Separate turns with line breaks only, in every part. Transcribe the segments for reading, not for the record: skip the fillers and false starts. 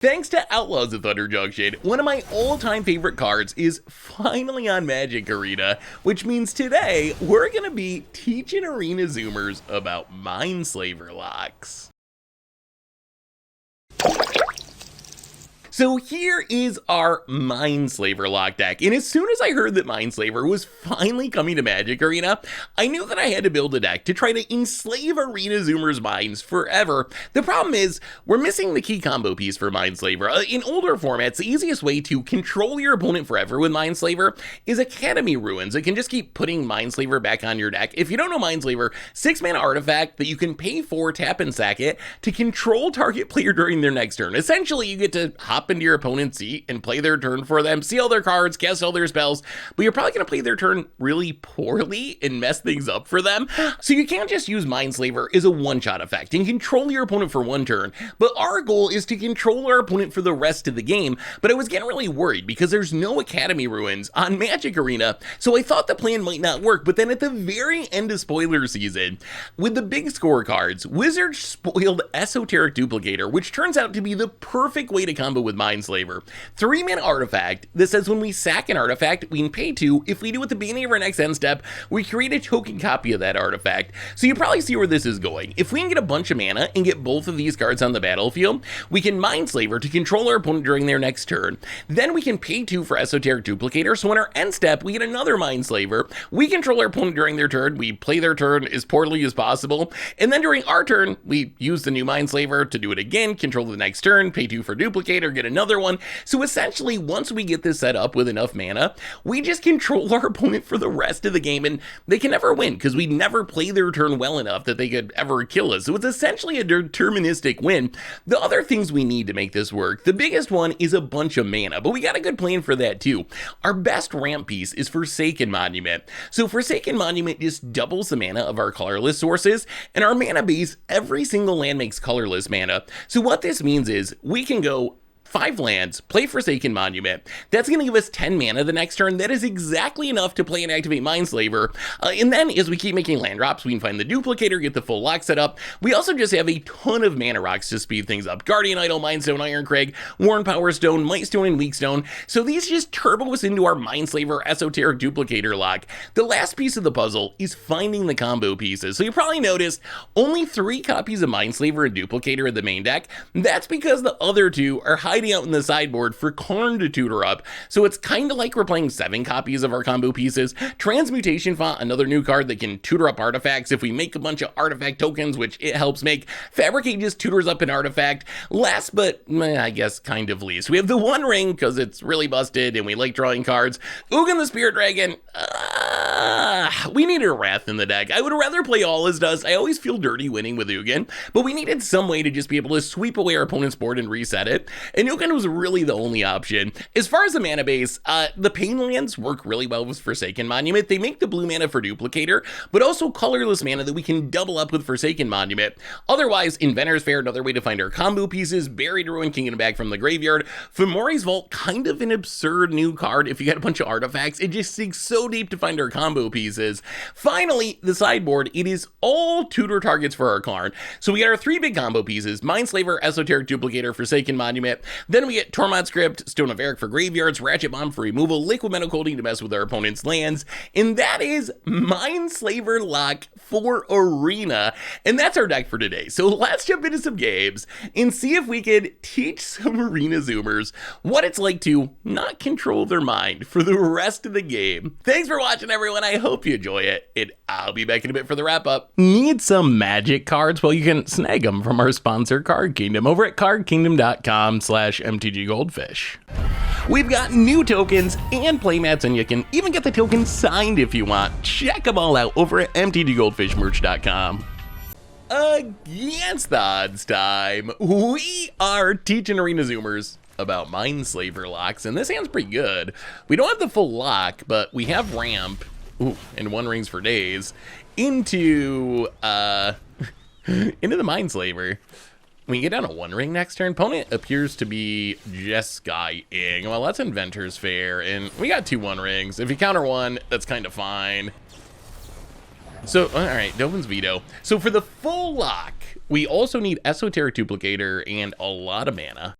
Thanks to Outlaws of Thunder Junction, one of my all-time favorite cards is finally on Magic Arena, which means today we're going to be teaching Arena Zoomers about Mindslaver locks. So here is our Mindslaver lock deck, and as soon as I heard that Mindslaver was finally coming to Magic Arena, I knew that I had to build a deck to try to enslave Arena Zoomers' minds forever. The problem is, we're missing the key combo piece for Mindslaver. In older formats, the easiest way to control your opponent forever with Mindslaver is Academy Ruins. It can just keep putting Mindslaver back on your deck. If you don't know Mindslaver, 6-mana artifact that you can pay for, tap and sack it, to control target player during their next turn. Essentially, you get to hop into your opponent's seat and play their turn for them, see all their cards, cast all their spells, but you're probably going to play their turn really poorly and mess things up for them. So you can't just use Mindslaver as a one-shot effect and control your opponent for one turn, but our goal is to control our opponent for the rest of the game. But I was getting really worried because there's no Academy Ruins on Magic Arena, so I thought the plan might not work. But then at the very end of spoiler season, with the big scorecards, Wizards spoiled Esoteric Duplicator, which turns out to be the perfect way to combo with Mindslaver. 3-mana artifact that says when we sack an artifact, we can pay 2. If we do at the beginning of our next end step, we create a token copy of that artifact. So you probably see where this is going. If we can get a bunch of mana and get both of these cards on the battlefield, we can Mindslaver to control our opponent during their next turn. Then we can pay 2 for Esoteric Duplicator, so in our end step, we get another Mindslaver. We control our opponent during their turn, we play their turn as poorly as possible, and then during our turn, we use the new Mindslaver to do it again, control the next turn, pay 2 for Duplicator, get another one. So essentially, once we get this set up with enough mana, we just control our opponent for the rest of the game, and they can never win because we never play their turn well enough that they could ever kill us. So it's essentially a deterministic win. The other things we need to make this work, the biggest one is a bunch of mana, but we got a good plan for that too. Our best ramp piece is Forsaken Monument. So Forsaken Monument just doubles the mana of our colorless sources, and our mana base, every single land makes colorless mana. So what this means is we can go 5 lands, play Forsaken Monument. That's going to give us 10 mana the next turn. That is exactly enough to play and activate Mindslaver. And then as we keep making land drops, we can find the Duplicator, get the full lock set up. We also just have a ton of mana rocks to speed things up. Guardian Idol, Mindstone, Ironcrag, Worn Power Stone, Mightstone, and Weakstone. So these just turbo us into our Mindslaver Esoteric Duplicator lock. The last piece of the puzzle is finding the combo pieces. So you probably noticed only 3 copies of Mindslaver and Duplicator in the main deck. That's because the other 2 are hiding out in the sideboard for Karn to tutor up. So it's kind of like we're playing 7 copies of our combo pieces. Transmutation Font, another new card that can tutor up artifacts if we make a bunch of artifact tokens, which it helps make. Fabricate just tutors up an artifact. Last but I guess kind of least, we have the One Ring because it's really busted and we like drawing cards. Ugin the Spirit Dragon. We needed a Wrath in the deck. I would rather play all as does. I always feel dirty winning with Ugin, but we needed some way to just be able to sweep away our opponent's board and reset it. And Ugin was really the only option. As far as the mana base, the Pain lands work really well with Forsaken Monument. They make the blue mana for Duplicator, but also colorless mana that we can double up with Forsaken Monument. Otherwise, Inventor's Fair, another way to find our combo pieces. Buried Ruin, King of the Bag from the graveyard. Fomori's Vault, kind of an absurd new card. If you got a bunch of artifacts, it just sinks so deep to find our combo pieces. Finally, the sideboard, it is all tutor targets for our Karn. So we got our 3 big combo pieces: Mindslaver, Esoteric Duplicator, Forsaken Monument. Then we get Tormod Script, Stone of Eric for graveyards, Ratchet Bomb for removal, Liquid Metal Coating to mess with our opponent's lands, and that is Mindslaver lock for Arena. And that's our deck for today. So let's jump into some games and see if we can teach some Arena Zoomers what it's like to not control their mind for the rest of the game. Thanks for watching, everyone. I hope you enjoy it, and I'll be back in a bit for the wrap up. Need some Magic cards? Well, you can snag them from our sponsor, Card Kingdom, over at cardkingdom.com/mtggoldfish. We've got new tokens and playmats, and you can even get the tokens signed if you want. Check them all out over at mtggoldfishmerch.com. Against the odds time, we are teaching Arena Zoomers about Mindslaver locks, and this hand's pretty good. We don't have the full lock, but we have ramp, and One Rings for days, into the Mindslaver. When you get down a One Ring next turn, opponent appears to be Jeskying. Well, that's Inventor's Fair, and we got 2 One Rings. If you counter 1, that's kind of fine. So, all right, Dovin's Veto. So for the full lock, we also need Esoteric Duplicator and a lot of mana.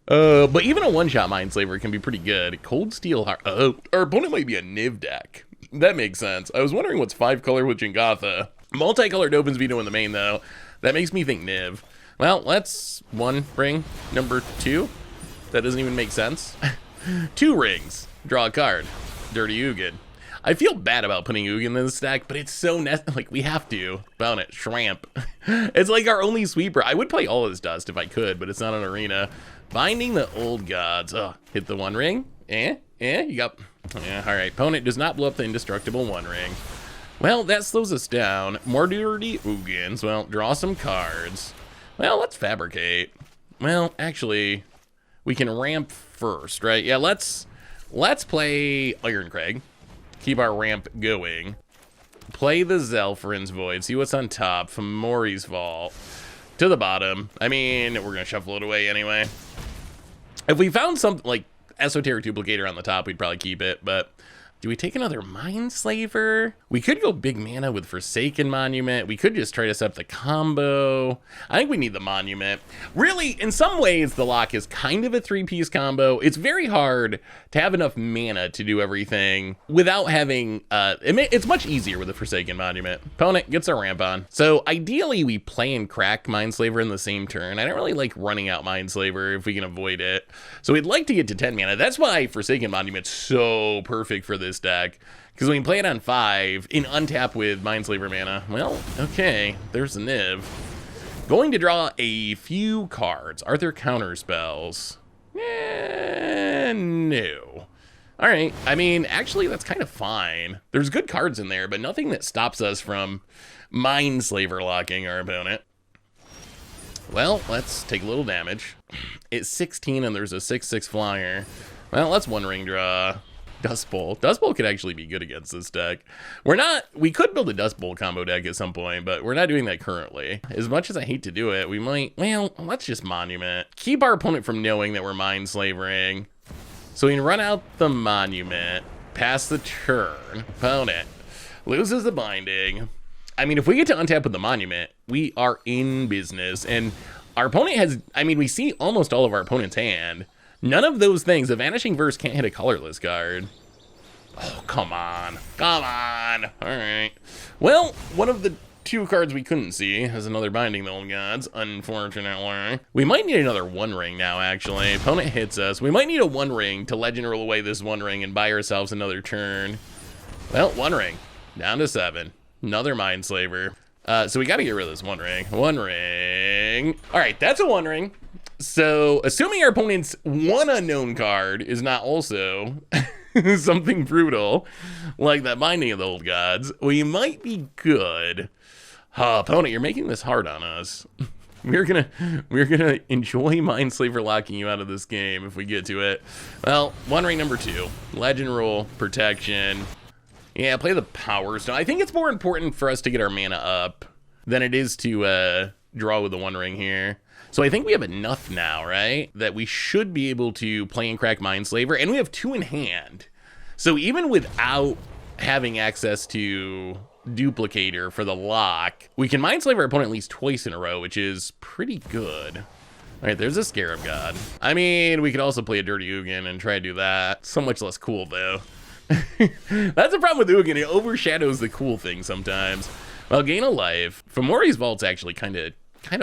But even a one-shot Mindslaver can be pretty good. Cold Steel Heart. Oh, our opponent might be a Niv deck. That makes sense. I was wondering what's 5-color with Jingotha. Multicolored opens veto in the main, though. That makes me think Niv. Well, let's one ring. Number 2. That doesn't even make sense. 2 rings. Draw a card. Dirty Ugin. I feel bad about putting Ugin in this deck, but it's so like we have to. Bound it, Shramp. It's like our only sweeper. I would play all his dust if I could, but it's not an arena. Binding the Old Gods. Oh, hit the 1 ring. You got. Yeah, all right. Opponent does not blow up the indestructible 1 ring. Well, that slows us down. More dirty Ugins. Well, draw some cards. Well, let's fabricate. Well, actually, we can ramp first, right? Yeah, let's play Ironcrag. Keep our ramp going. Play the Zelfrin's Void. See what's on top. Fomori's Vault. To the bottom. I mean, we're going to shuffle it away anyway. If we found something like Esoteric Duplicator on the top, we'd probably keep it, but do we take another Mindslaver? We could go big mana with Forsaken Monument. We could just try to set up the combo. I think we need the Monument. Really, in some ways, the lock is kind of a 3-piece combo. It's very hard to have enough mana to do everything without having, it's much easier with a Forsaken Monument. Opponent gets a ramp on. So ideally, we play and crack Mindslaver in the same turn. I don't really like running out Mindslaver if we can avoid it. So we'd like to get to 10 mana. That's why Forsaken Monument's so perfect for this deck, because when you play it on 5 in untap with Mindslaver mana, well, okay, there's the Niv. Going to draw a few cards. Are there counter spells? No. All right, I mean, actually, that's kind of fine. There's good cards in there, but nothing that stops us from Mindslaver locking our opponent. Well, let's take a little damage. It's 16 and there's a 6/6 flyer. Well, let's 1 ring draw. Dust Bowl. Dust Bowl could actually be good against this deck. We could build a Dust Bowl combo deck at some point, but we're not doing that currently. As much as I hate to do it, we might, well, let's just Monument. Keep our opponent from knowing that we're Mindslavering. So we can run out the Monument, pass the turn. Opponent loses the binding. I mean, if we get to untap with the Monument, we are in business. And our opponent has, I mean, we see almost all of our opponent's hand. None of those things. The Vanishing Verse can't hit a colorless card. Oh, come on. Come on. All right. Well, one of the 2 cards we couldn't see has another Binding the Old Gods, unfortunately. We might need another 1 ring now, actually. Opponent hits us. We might need a 1 ring to Legend roll away this 1 ring and buy ourselves another turn. Well, 1 ring. Down to 7. Another Mindslaver. So we got to get rid of this 1 ring. 1 ring. All right, that's a 1 ring. So, assuming our opponent's 1 unknown card is not also something brutal, like that Binding of the Old Gods, we might be good. Opponent, you're making this hard on us. We're gonna enjoy Mindslaver locking you out of this game if we get to it. Well, 1 ring number 2. Legend Rule, Protection. Yeah, play the Power Stone. I think it's more important for us to get our mana up than it is to draw with the 1 ring here. So I think we have enough now, right? That we should be able to play and crack Mindslaver, and we have 2 in hand. So even without having access to Duplicator for the lock, we can Mindslaver our opponent at least twice in a row, which is pretty good. All right, there's a Scarab God. I mean, we could also play a Dirty Ugin and try to do that. So much less cool, though. That's the problem with Ugin. It overshadows the cool thing sometimes. Well, gain a life. Fomori's Vault's actually kind of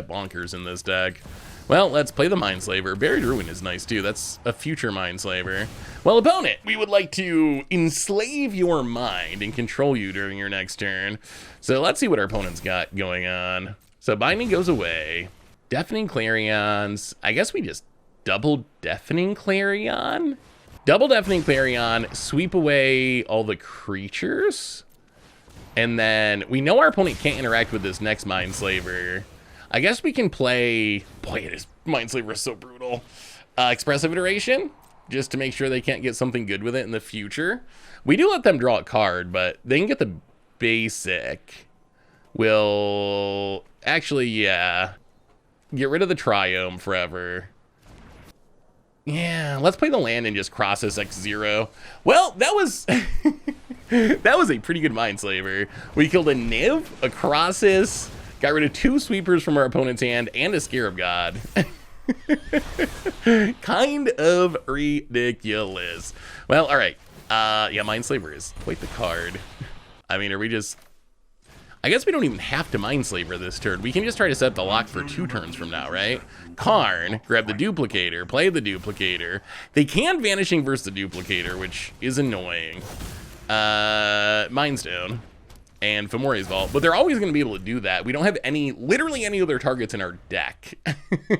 bonkers in this deck. Well, let's play the Mindslaver. Buried Ruin is nice too. That's a future Mindslaver. Well, opponent, we would like to enslave your mind and control you during your next turn. So let's see what our opponent's got going on. So Binding goes away. Deafening Clarions. I guess we just double Deafening Clarion? Double Deafening Clarion, sweep away all the creatures. And then we know our opponent can't interact with this next Mindslaver. I guess we can play, boy, Mindslaver is so brutal. Expressive Iteration, just to make sure they can't get something good with it in the future. We do let them draw a card, but they can get the basic. We'll actually, yeah, get rid of the Triome forever. Yeah, let's play the land and just cross this X0. Well, that was that was a pretty good Mindslaver. We killed a Niv, a Crossus, got rid of 2 sweepers from our opponent's hand, and a Scarab God. Kind of ridiculous. Well, all right. Yeah, Mindslaver is quite the card. I mean, are we just... I guess we don't even have to Mindslaver this turn. We can just try to set the lock for 2 turns from now, right? Karn, grab the Duplicator, play the Duplicator. They can Vanishing versus the Duplicator, which is annoying. Mindstone and Fomori's Vault, but they're always going to be able to do that. We don't have literally any other targets in our deck.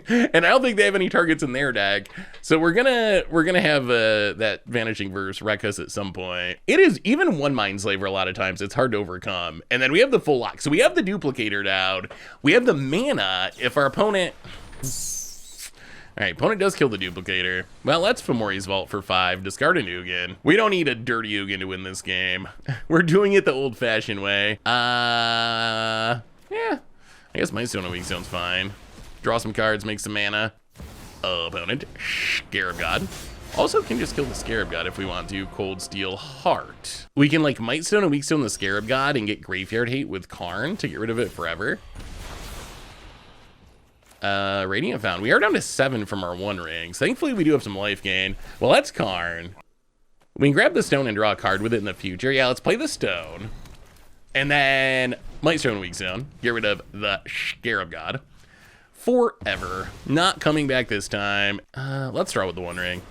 And I don't think they have any targets in their deck. So we're gonna have that Vanishing Verse wreck us at some point. It is even one Mindslaver a lot of times. It's hard to overcome. And then we have the full lock. So we have the Duplicator down. We have the mana if our opponent... All right, opponent does kill the Duplicator. Well, that's Fomori's Vault for 5. Discard an Ugin. We don't need a dirty Ugin to win this game. We're doing it the old-fashioned way. Yeah. I guess Mindstone on Weak Stone's fine. Draw some cards, make some mana. Opponent, Scarab God. Also can just kill the Scarab God if we want to. Cold Steel Heart. We can like Mightstone and Weak Stone the Scarab God and get Graveyard Hate with Karn to get rid of it forever. Radiant Found. We are down to 7 from our 1 rings. Thankfully, we do have some life gain. Well, that's Karn. We can grab the stone and draw a card with it in the future. Yeah, let's play the stone. And then Mightstone Weak Stone. Get rid of the Scarab God. Forever. Not coming back this time. Let's draw with the 1 ring.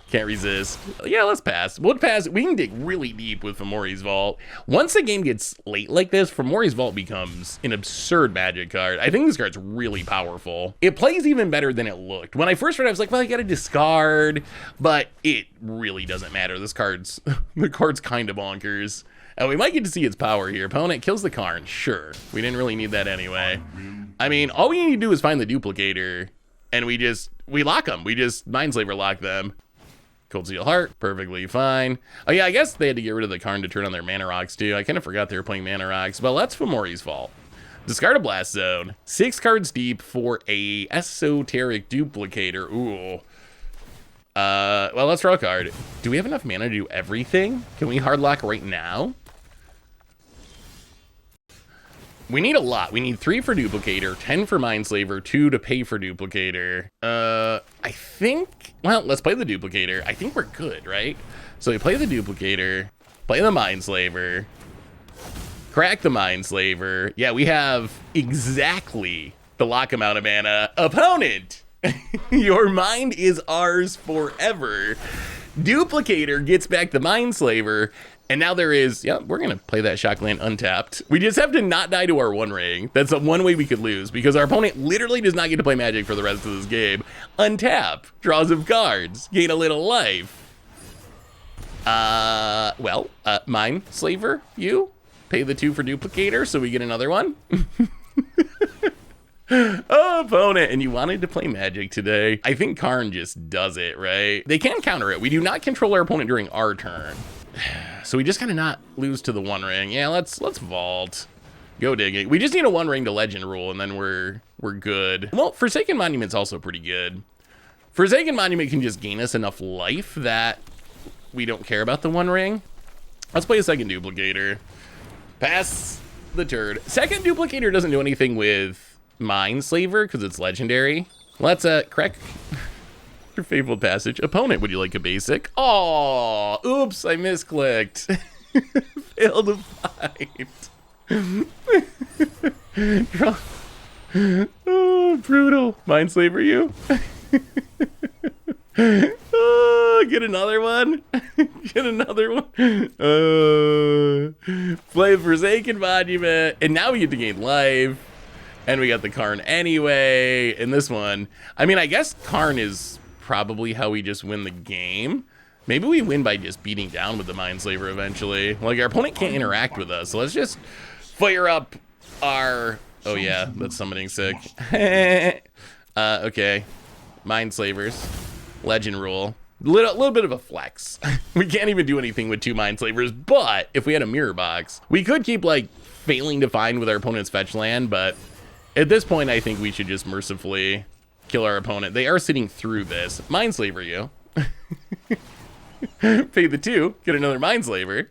Can't resist. Yeah, let's pass. We'll pass. We can dig really deep with Fomori's Vault. Once the game gets late like this, Fomori's Vault becomes an absurd Magic card. I think this card's really powerful. It plays even better than it looked. When I first read it, I was like, well, I gotta discard, but it really doesn't matter. This card's, the card's kind of bonkers. We might get to see its power here. Opponent kills the Karn. Sure. We didn't really need that anyway. I mean, all we need to do is find the Duplicator, and we lock them. We just Mindslaver lock them. Cold Steel Heart, perfectly fine. Oh yeah, I guess they had to get rid of the Karn to turn on their Mana Rocks too. I kind of forgot they were playing Mana Rocks. Well, that's Fomori's Fault. Discard a Blast Zone. 6 cards deep for a Esoteric Duplicator. Ooh. Well, let's draw a card. Do we have enough mana to do everything? Can we hard lock right now? We need a lot. We need 3 for Duplicator, 10 for Mindslaver, 2 to pay for Duplicator. I think, well, let's play the Duplicator. I think we're good, right? So we play the Duplicator, play the Mindslaver, crack the Mindslaver. Yeah, we have exactly the lock amount of mana. Opponent, your mind is ours forever. Duplicator gets back the Mindslaver. And now there is, yeah, we're going to play that Shockland untapped. We just have to not die to our 1 ring. That's the one way we could lose, because our opponent literally does not get to play Magic for the rest of this game. Untap, draws of cards, gain a little life. Mindslaver, you pay the 2 for Duplicator so we get another one. Oh, opponent, and you wanted to play Magic today. I think Karn just does it, right? They can counter it. We do not control our opponent during our turn. So we just gotta not lose to the 1 ring. Yeah, let's vault. Go digging. We just need a 1 ring to legend rule, and then we're good. Well, Forsaken Monument's also pretty good. Forsaken Monument can just gain us enough life that we don't care about the 1 ring. Let's play a second Duplicator. Pass the turd. Second Duplicator doesn't do anything with Mindslaver because it's legendary. Let's crack your Fabled Passage. Opponent, would you like a basic? Oh, oops, I misclicked. Failed to fight. Oh, brutal. Mindslaver you. Oh, get another one. Get another one. Play Forsaken Monument. And now we get to gain life. And we got the Karn anyway. In this one, I mean, I guess Karn is probably how we just win the game. Maybe we win by just beating down with the Mindslaver eventually. Like, our opponent can't interact with us, so let's just fire up our... Oh yeah, that's summoning sick. Okay. Mindslavers. Legend rule. Little bit of a flex. We can't even do anything with 2 Mindslavers, but if we had a mirror box, we could keep, like, failing to find with our opponent's fetch land, but at this point, I think we should just mercifully kill our opponent. They are sitting through this. Mindslaver you. Pay the 2, get another Mindslaver.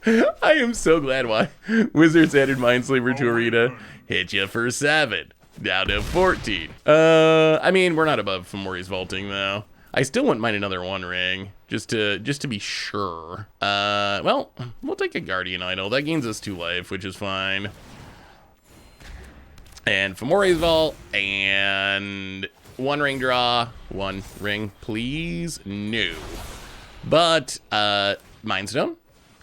I am so glad why Wizards added Mindslaver to Arena. Hit you for 7. Down to 14. I mean, we're not above Fomori's vaulting though. I still wouldn't mind another One Ring, just to be sure. Well, we'll take a Guardian Idol. That gains us 2 life, which is fine. And Fomori's Vault, and 1 ring draw. 1 ring, please. No. But, Mind Stone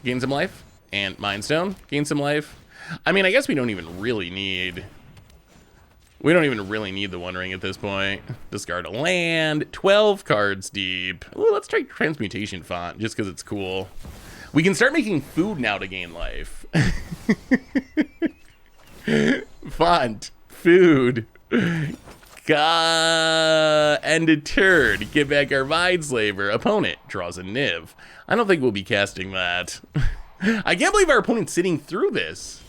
gains some life, and Mind Stone gains some life. I mean, I guess we don't even really need the One Ring at this point. Discard a land, 12 cards deep. Ooh, let's try Transmutation Font, just because it's cool. We can start making food now to gain life. Font, food, and a turn. Get back our Mindslaver. Opponent draws a Niv. I don't think we'll be casting that. I can't believe our opponent's sitting through this.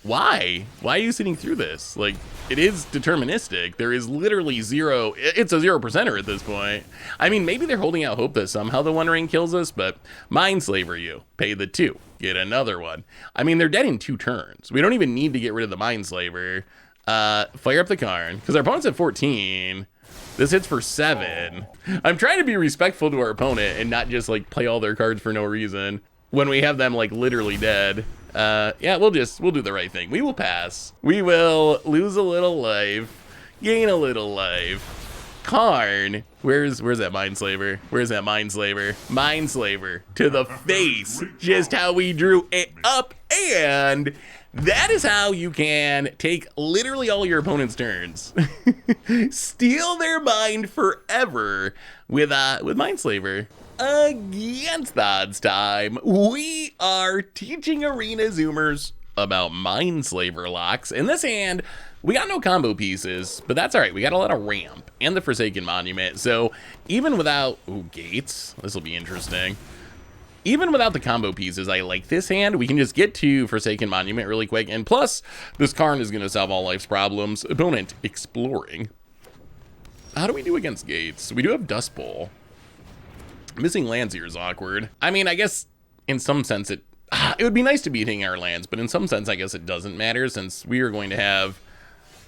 Why? Why are you sitting through this? Like, it is deterministic. There is literally zero. It's a 0%er at this point. I mean, maybe they're holding out hope that somehow the One Ring kills us, but Mindslaver you. Pay the 2. Get another one. I mean, they're dead in 2 turns. We don't even need to get rid of the Mindslaver. Fire up the Karn, because our opponent's at 14. This hits for 7. I'm trying to be respectful to our opponent and not just, like, play all their cards for no reason when we have them, like, literally dead. Yeah, we'll do the right thing. We will pass. We will lose a little life, gain a little life. Karn, where's that Mindslaver? Where's that Mindslaver? Mindslaver to the face. Just how we drew it up, and that is how you can take literally all your opponent's turns. Steal their mind forever with Mindslaver. Against the odds time, we are teaching Arena Zoomers about Mindslaver locks. In this hand, we got no combo pieces, but that's all right. We got a lot of ramp and the Forsaken Monument. So even without, gates, this will be interesting. Even without the combo pieces, I like this hand. We can just get to Forsaken Monument really quick. And plus, this Karn is going to solve all life's problems. Opponent exploring. How do we do against gates? We do have Dust Bowl. Missing lands here is awkward. I mean, I guess in some sense it would be nice to be hitting our lands, but in some sense I guess it doesn't matter since we are going to have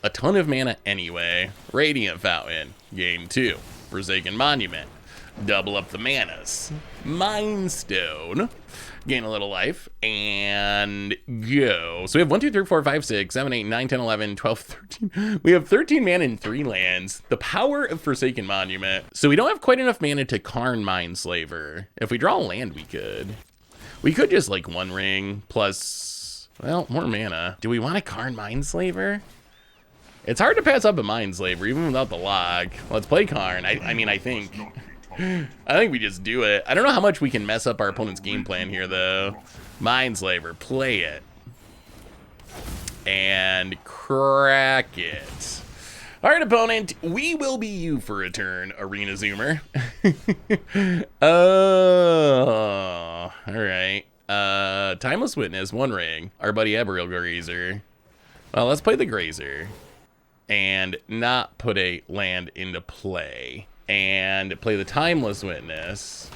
a ton of mana anyway. Radiant Fountain, game 2. Forsaken Monument, double up the manas. Mind Stone, gain a little life, and go. So we have 1, 2, 3, 4, 5, 6, 7, 8, 9, 10, 11, 12, 13. We have 13 mana in 3 lands. The power of Forsaken Monument. So we don't have quite enough mana to Karn Mindslaver. If we draw a land, we could. We could just like One Ring plus, well, more mana. Do we want a Karn Mindslaver? It's hard to pass up a Mindslaver even without the lock. Let's play Karn. I mean, I think we just do it. I don't know how much we can mess up our opponent's game plan here, though. Mindslaver, play it. And crack it. All right, opponent, we will be you for a turn, Arena Zoomer. Oh, all right. Timeless Witness, One Ring. Our buddy Eberil Grazer. Well, let's play the Grazer. And not put a land into play. And play the Timeless Witness,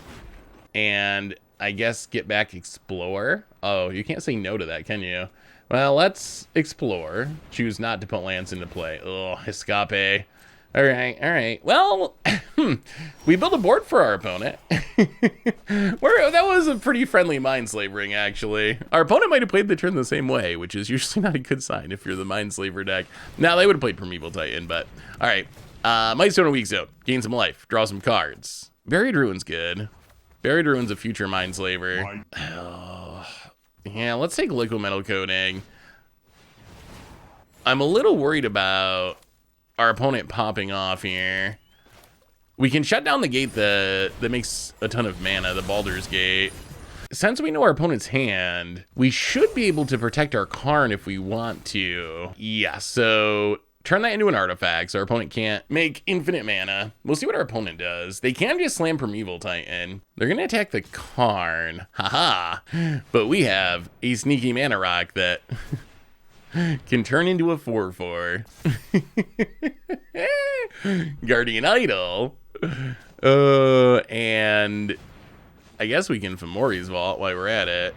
and I guess get back Explore. Oh, you can't say no to that, can you? Well, let's Explore. Choose not to put lands into play. Oh, Escape. All right. Well, we built a board for our opponent. That was a pretty friendly Mindslavering, actually. Our opponent might have played the turn the same way, which is usually not a good sign if you're the Mindslaver deck. Now, they would have played Primeval Titan, but all right. Might Stone a Weak Zone. Gain some life. Draw some cards. Buried Ruin's good. Buried Ruin's a future Mindslaver. Oh, yeah, let's take Liquid Metal Coating. I'm a little worried about our opponent popping off here. We can shut down the gate that makes a ton of mana, the Baldur's Gate. Since we know our opponent's hand, we should be able to protect our Karn if we want to. Yeah, so turn that into an artifact so our opponent can't make infinite mana. We'll see what our opponent does. They can just slam Primeval Titan. They're going to attack the Karn. Haha. But we have a sneaky mana rock that can turn into a 4/4. Guardian Idol. And I guess we can Fomori's Vault while we're at it.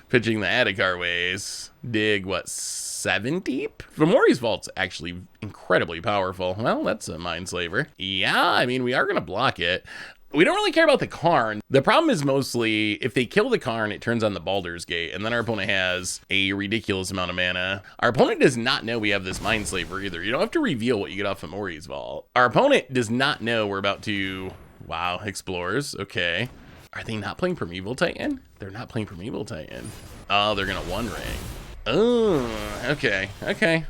Pitching the Adhikar ways. Dig, what, 7 deep? Fomori's Vault's actually incredibly powerful. Well, that's a Mindslaver. Yeah, I mean, we are going to block it. We don't really care about the Karn. The problem is mostly if they kill the Karn, it turns on the Baldur's Gate, and then our opponent has a ridiculous amount of mana. Our opponent does not know we have this Mindslaver either. You don't have to reveal what you get off of Fomori's Vault. Our opponent does not know we're about to... Wow, Explorers. Okay. Are they not playing Primeval Titan? They're not playing Primeval Titan. Oh, they're going to One Ring. Oh, okay. Okay.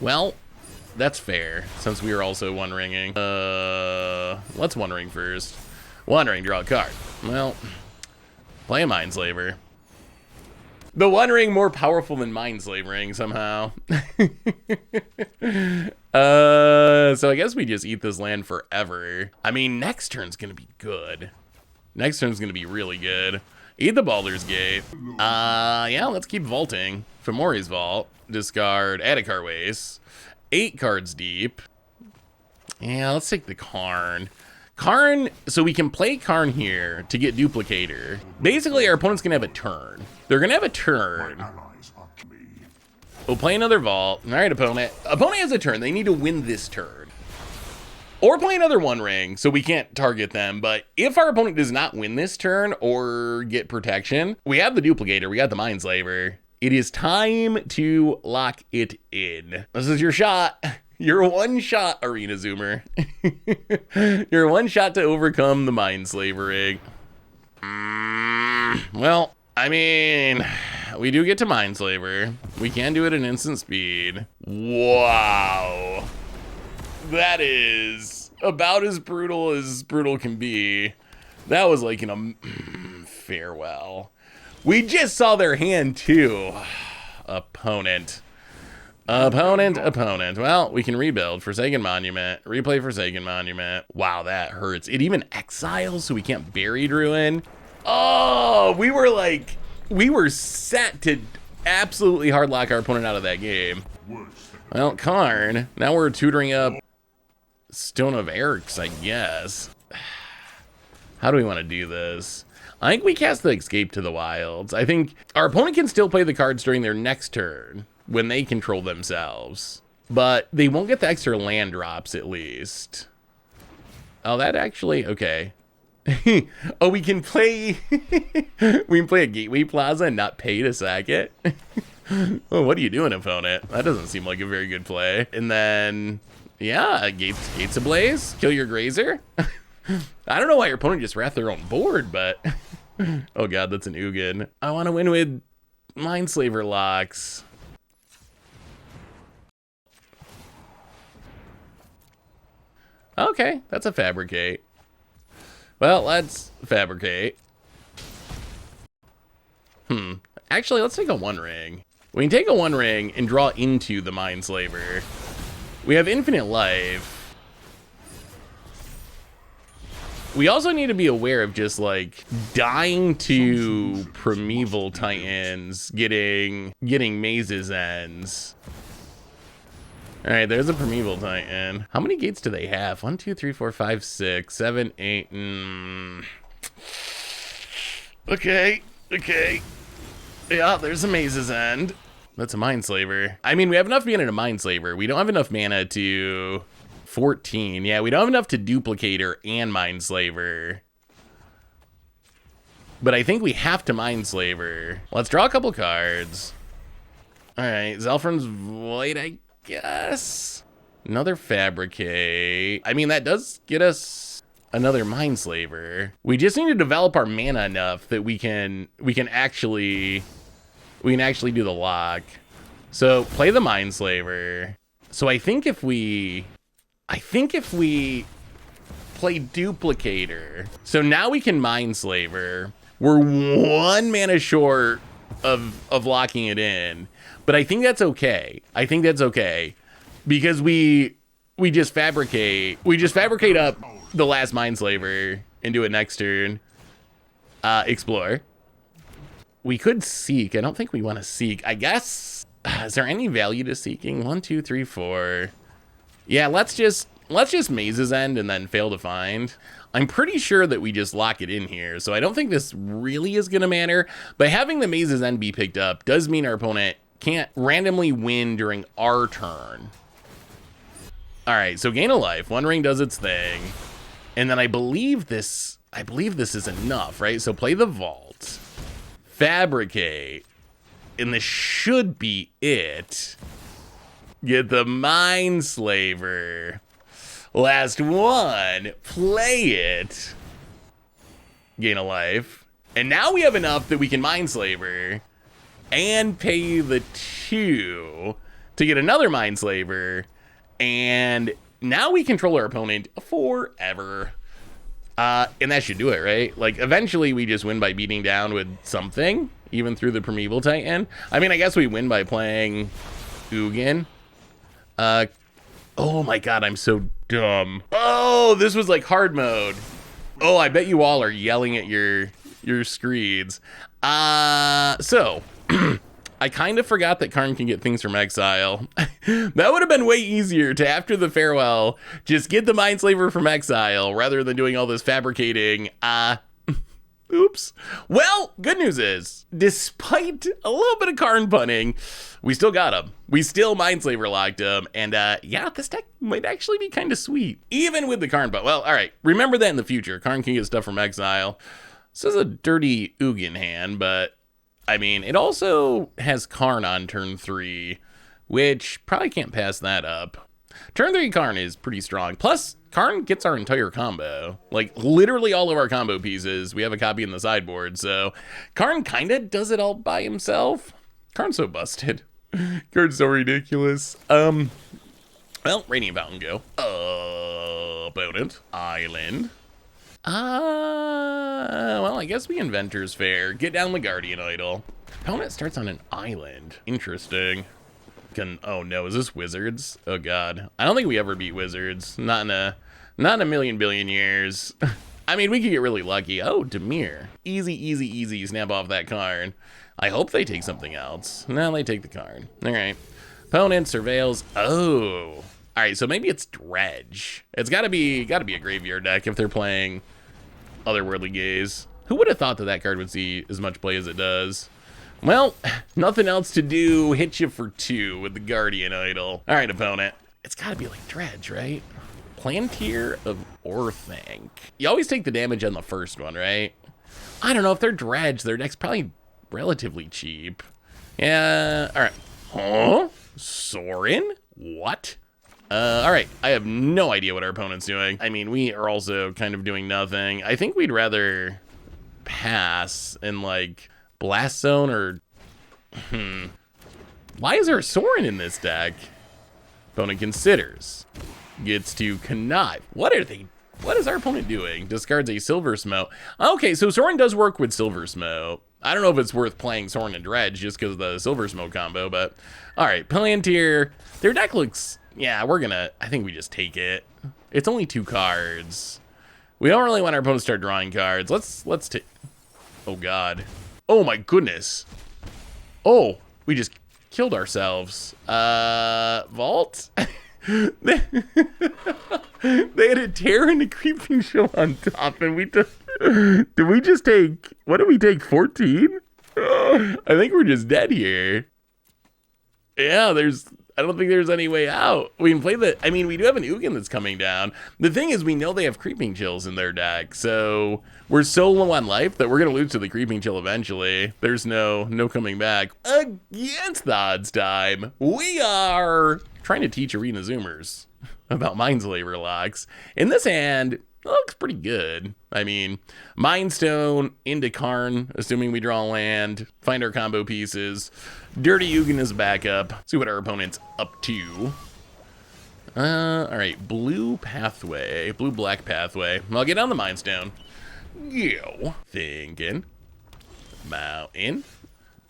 Well, that's fair, since we are also One Ringing. Let's One Ring first. One Ring, draw a card. Well, play a Mindslaver. The One Ring more powerful than Mindslavering somehow. So I guess we just eat this land forever. I mean, next turn's gonna be good. Next turn's gonna be really good. Eat the Baldur's Gate. Yeah, let's keep vaulting. Fomori's Vault. Discard Adhikar Waste. 8 cards deep. Yeah, let's take the Karn. Karn, so we can play Karn here to get Duplicator. Basically, our opponent's gonna have a turn. They're gonna have a turn. We'll play another Vault. All right, opponent. Opponent has a turn. They need to win this turn. Or play another One Ring, so we can't target them. But if our opponent does not win this turn or get protection, we have the Duplicator. We got the Mindslaver. It is time to lock it in. This is your shot. Your one shot, Arena Zoomer. Your one shot to overcome the Mindslavering. Well, I mean, we do get to Mindslaver. We can do it at instant speed. Wow. That is about as brutal can be. That was like farewell. We just saw their hand too. Opponent. Well, we can rebuild Forsaken Monument, replay Forsaken Monument. Wow, that hurts. It even exiles, so we can't Buried Ruin. Oh, we were set to absolutely hard lock our opponent out of that game. Well, Karn, now we're tutoring up Stone of Erix, I guess. How do we want to do this? I think we cast the Escape to the Wilds. I think our opponent can still play the cards during their next turn when they control themselves, but they won't get the extra land drops at least. Oh, that actually, okay. Oh, we can play a Gateway Plaza and not pay to sack it. Oh, what are you doing, opponent? That doesn't seem like a very good play. And then, yeah, Gates Ablaze, kill your Grazer. I don't know why your opponent just wrapped their own board, but oh god, that's an Ugin. I want to win with Mindslaver locks. Okay, that's a Fabricate. Well, let's Fabricate. Actually, let's take a One Ring. We can take a One Ring and draw into the Mindslaver. We have infinite life. We also need to be aware of just like dying to Primeval Titans, getting Maze's Ends. All right, there's a Primeval Titan. How many gates do they have? 1, 2, 3, 4, 5, 6, 7, 8. Okay. Yeah, there's a Maze's End. That's a Mindslaver. I mean, we have enough mana to Mindslaver. We don't have enough mana to 14. Yeah, we don't have enough to Duplicator and Mindslaver. But I think we have to Mindslaver. Let's draw a couple cards. All right, Zelfrin's Void, I guess. Another Fabricate. I mean, that does get us another Mindslaver. We just need to develop our mana enough that we can actually do the lock. So play the Mindslaver. So I think if we play Duplicator, so now we can Mindslaver. We're 1 mana short of locking it in, but I think that's okay. Because we just fabricate up the last Mindslaver and do it next turn. Explore. We could Seek. I don't think we want to Seek. I guess, is there any value to Seeking? 1, 2, 3, 4. Yeah, let's just let's just Maze's End and then fail to find. I'm pretty sure that we just lock it in here, so I don't think this really is going to matter. But having the Maze's End be picked up does mean our opponent can't randomly win during our turn. All right, so gain a life. One ring does its thing. And then I believe this is enough, right? So play the vault. Fabricate. And this should be it. Get the Mindslaver. Last one. Play it. Gain a life. And now we have enough that we can Mindslaver and pay the 2 to get another Mindslaver. And now we control our opponent forever. And that should do it, right? Like, eventually we just win by beating down with something, even through the Primeval Titan. I mean, I guess we win by playing Ugin. Oh my god, I'm so dumb. Oh, this was like hard mode. Oh, I bet you all are yelling at your screeds. So, I kind of forgot that Karn can get things from exile. That would have been way easier to, after the farewell, just get the Mindslaver from exile rather than doing all this fabricating. Oops. Well, good news is, despite a little bit of Karn punning, we still got him. We still Mindslaver locked him. And yeah, this deck might actually be kind of sweet, even with the Karn pun. Well, all right. Remember that in the future. Karn can get stuff from exile. This is a dirty Ugin hand, but I mean, it also has Karn on turn 3, which probably can't pass that up. Turn 3 Karn is pretty strong. Plus, Karn gets our entire combo. Like, literally all of our combo pieces. We have a copy in the sideboard, so Karn kind of does it all by himself. Karn's so busted. Karn's so ridiculous. Well, Radiant Fountain go. Opponent. Island. Well, I guess we Inventor's Fair. Get down the Guardian Idol. Opponent starts on an island. Interesting. Oh no, is this Wizards? Oh god. I don't think we ever beat Wizards. Not in a million billion years. I mean, we could get really lucky. Oh, Dimir. Easy, easy, easy. Snap off that card. I hope they take something else. No, they take the card. All right. Opponent surveils. Oh. All right, so maybe it's Dredge. It's gotta be a graveyard deck if they're playing Otherworldly Gaze. Who would have thought that card would see as much play as it does? Well, nothing else to do. Hit you for 2 with the Guardian Idol. All right, opponent. It's gotta be like Dredge, right? Plantier of Orthanc. You always take the damage on the first one, right? I don't know, if they're Dredge, their deck's probably relatively cheap. Yeah, all right. Huh? Sorin? What? All right, I have no idea what our opponent's doing. I mean, we are also kind of doing nothing. I think we'd rather pass in, like, Blast Zone or... Why is there a Sorin in this deck? Opponent considers. Gets to connive. What is our opponent doing? Discards a Silver Smoke. Okay, so Sorin does work with Silver Smoke. I don't know if it's worth playing Sorin and Dredge just because of the Silver Smoke combo, but... All right, Palantir. Their deck looks... Yeah, I think we just take it. It's only 2 cards. We don't really want our opponent to start drawing cards. Let's take... Oh, God. Oh, my goodness. Oh, we just killed ourselves. Vault? They had a Terror and a Creeping Chill on top, and we took... Did we just take... What did we take, 14? I think we're just dead here. Yeah, I don't think there's any way out. We can play I mean, we do have an Ugin that's coming down. The thing is, we know they have Creeping Chills in their deck, so we're so low on life that we're going to lose to the Creeping Chill eventually. There's no coming back. Against the odds time, we are trying to teach Arena Zoomers about Mindslaver locks. In this hand, it looks pretty good. I mean, Mind Stone into Karn, assuming we draw land, find our combo pieces. Dirty Ugin is backup. See what our opponent's up to. All right, blue-black pathway. I'll get on the Mind Stone. Yo. Thinking. Mountain.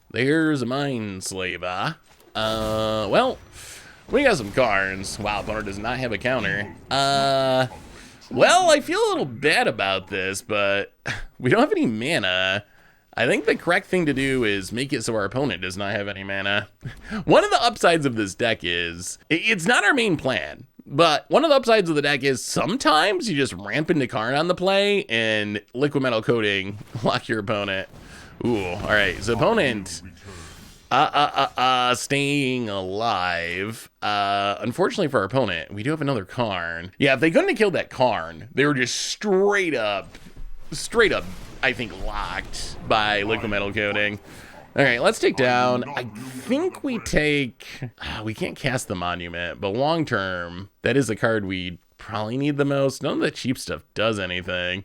There's a Mindslaver. Well, we got some cards. Wow, opponent does not have a counter. Well, I feel a little bad about this, but we don't have any mana. I think the correct thing to do is make it so our opponent does not have any mana. One of the upsides of this deck is, it's not our main plan. But one of the upsides of the deck is sometimes you just ramp into Karn on the play and liquid metal coating lock your opponent. Ooh, all right. So opponent staying alive. Unfortunately for our opponent, we do have another Karn. Yeah, if they couldn't have killed that Karn, they were just straight up, I think, locked by liquid metal coating. All right, let's take down. I think we take, we can't cast the monument, but long term, that is the card we probably need the most. None of the cheap stuff does anything.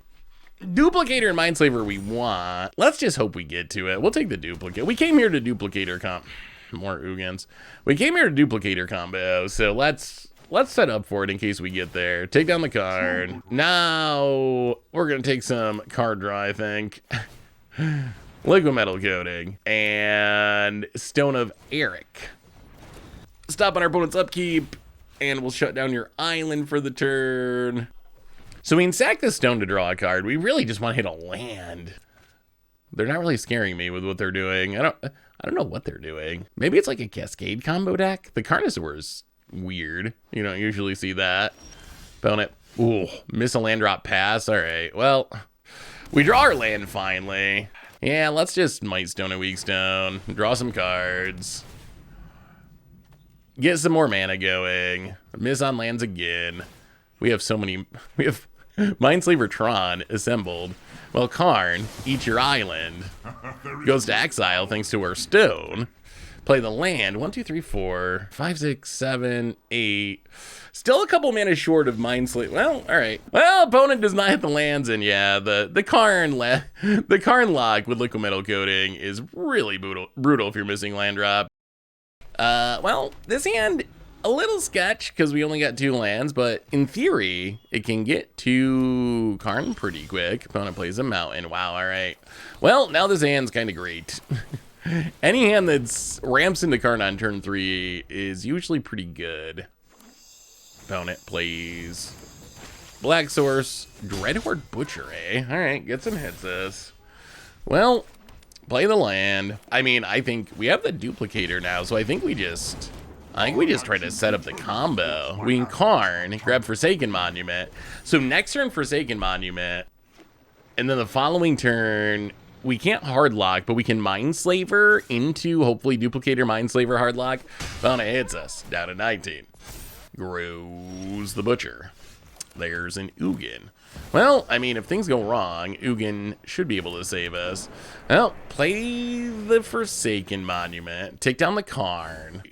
Duplicator and Mindslaver we want. Let's just hope we get to it. We'll take the duplicate. We came here to duplicator more Ugins. We came here to duplicator combo, so let's set up for it in case we get there. Take down the card. Now we're gonna take some card draw, I think. Liquid metal coating and Stone of Eric. Stop on our opponent's upkeep, and we'll shut down your island for the turn. So we can sack the stone to draw a card. We really just want to hit a land. They're not really scaring me with what they're doing. I don't know what they're doing. Maybe it's like a Cascade combo deck. The Carnosaur's weird. You don't usually see that. Opponent, ooh, miss a land drop pass. All right, well, we draw our land finally. Yeah, let's just Might Stone and Weak Stone. Draw some cards. Get some more mana going. Miss on lands again. We have so many. We have Mindslaver Tron assembled. Well, Karn, eat your island. Goes to exile thanks to our stone. Play the land. 1, 2, 3, 4, 5, 6, 7, 8. Still a couple mana short of Mindslaver. Well, all right. Well, opponent does not hit the lands, and yeah, the Karn lock with liquid metal coating is really brutal if you're missing land drop. Well, this hand a little sketch because we only got 2 lands, but in theory it can get to Karn pretty quick. Opponent plays a mountain. Wow. All right. Well, now this hand's kind of great. Any hand that's ramps into Karn on turn 3 is usually pretty good. Opponent plays Black Source, Dreadhorde Butcher, eh? All right, get some hits this. Well, play the land. I mean, I think we have the duplicator now, so I think we just try to set up the combo. We can Karn, grab Forsaken Monument. So next turn, Forsaken Monument, and then the following turn, we can't hard lock, but we can Mindslaver into hopefully duplicator Mindslaver hard lock. Opponent hits us down to 19. Grows the Butcher. There's an Ugin. Well, I mean, if things go wrong, Ugin should be able to save us. Well, play the Forsaken Monument. Take down the Karn.